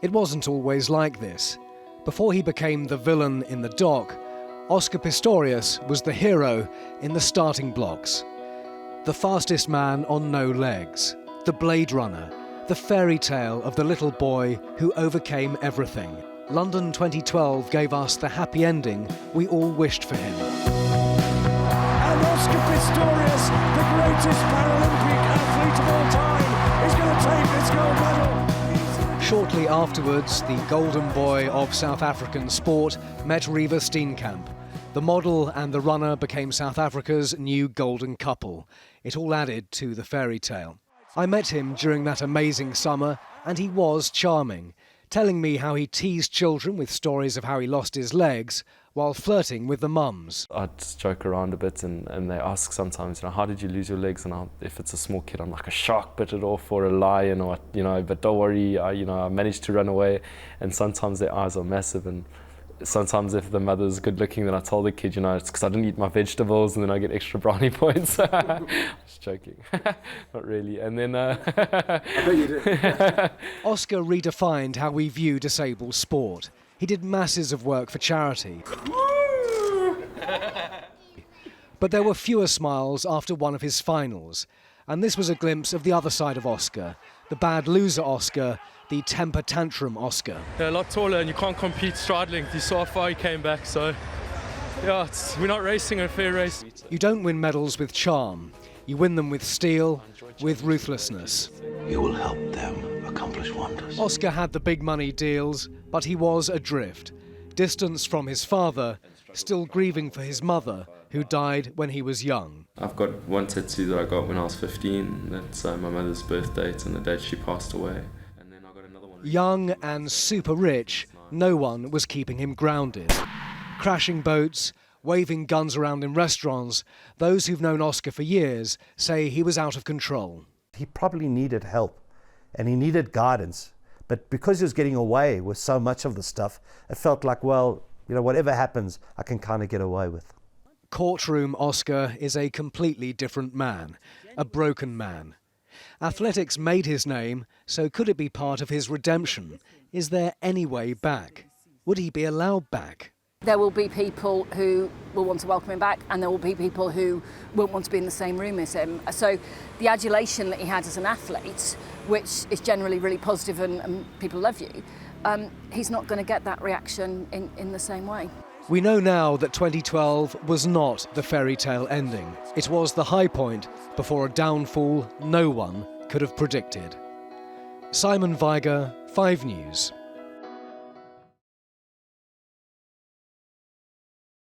It wasn't always like this. Before he became the villain in the dock, Oscar Pistorius was the hero in the starting blocks. The fastest man on no legs, the Blade Runner, the fairy tale of the little boy who overcame everything. London 2012 gave us the happy ending we all wished for him. And Oscar Pistorius, the greatest Paralympic athlete of all time, is going to take this gold medal. Shortly afterwards, the golden boy of South African sport met Reeva Steenkamp. The model and the runner became South Africa's new golden couple. It all added to the fairy tale. I met him during that amazing summer, and he was charming, telling me how he teased children with stories of how he lost his legs while flirting with the mums. I just joke around a bit and they ask sometimes, how did you lose your legs? And if it's a small kid, I'm like, a shark bit it off or a lion or, but don't worry, I managed to run away. And sometimes their eyes are massive, and sometimes if the mother's good looking, then I tell the kid, it's because I didn't eat my vegetables and then I get extra brownie points. Just joking. Not really. And then I bet you did. Oscar redefined how we view disabled sport. He did masses of work for charity. But there were fewer smiles after one of his finals. And this was a glimpse of the other side of Oscar, the bad loser Oscar, the temper tantrum Oscar. They're a lot taller and you can't compete stride length. You saw how far he came back, so yeah, we're not racing a fair race. You don't win medals with charm. You win them with steel, with ruthlessness. You will help them accomplish wonders. Oscar had the big money deals, but he was adrift, distanced from his father, still grieving for his mother, who died when he was young. I've got one tattoo that I got when I was 15. That's my mother's birth date and the date she passed away. And then I got another one. Young and super rich, no one was keeping him grounded. Crashing boats, waving guns around in restaurants, those who've known Oscar for years say he was out of control. He probably needed help and he needed guidance. But because he was getting away with so much of the stuff, it felt like, well, whatever happens, I can kind of get away with. Courtroom Oscar is a completely different man, a broken man. Athletics made his name, so could it be part of his redemption? Is there any way back? Would he be allowed back? There will be people who will want to welcome him back, and there will be people who won't want to be in the same room as him. So the adulation that he had as an athlete, which is generally really positive and people love you, he's not going to get that reaction in the same way. We know now that 2012 was not the fairy tale ending. It was the high point before a downfall no one could have predicted. Simon Weiger, 5 News.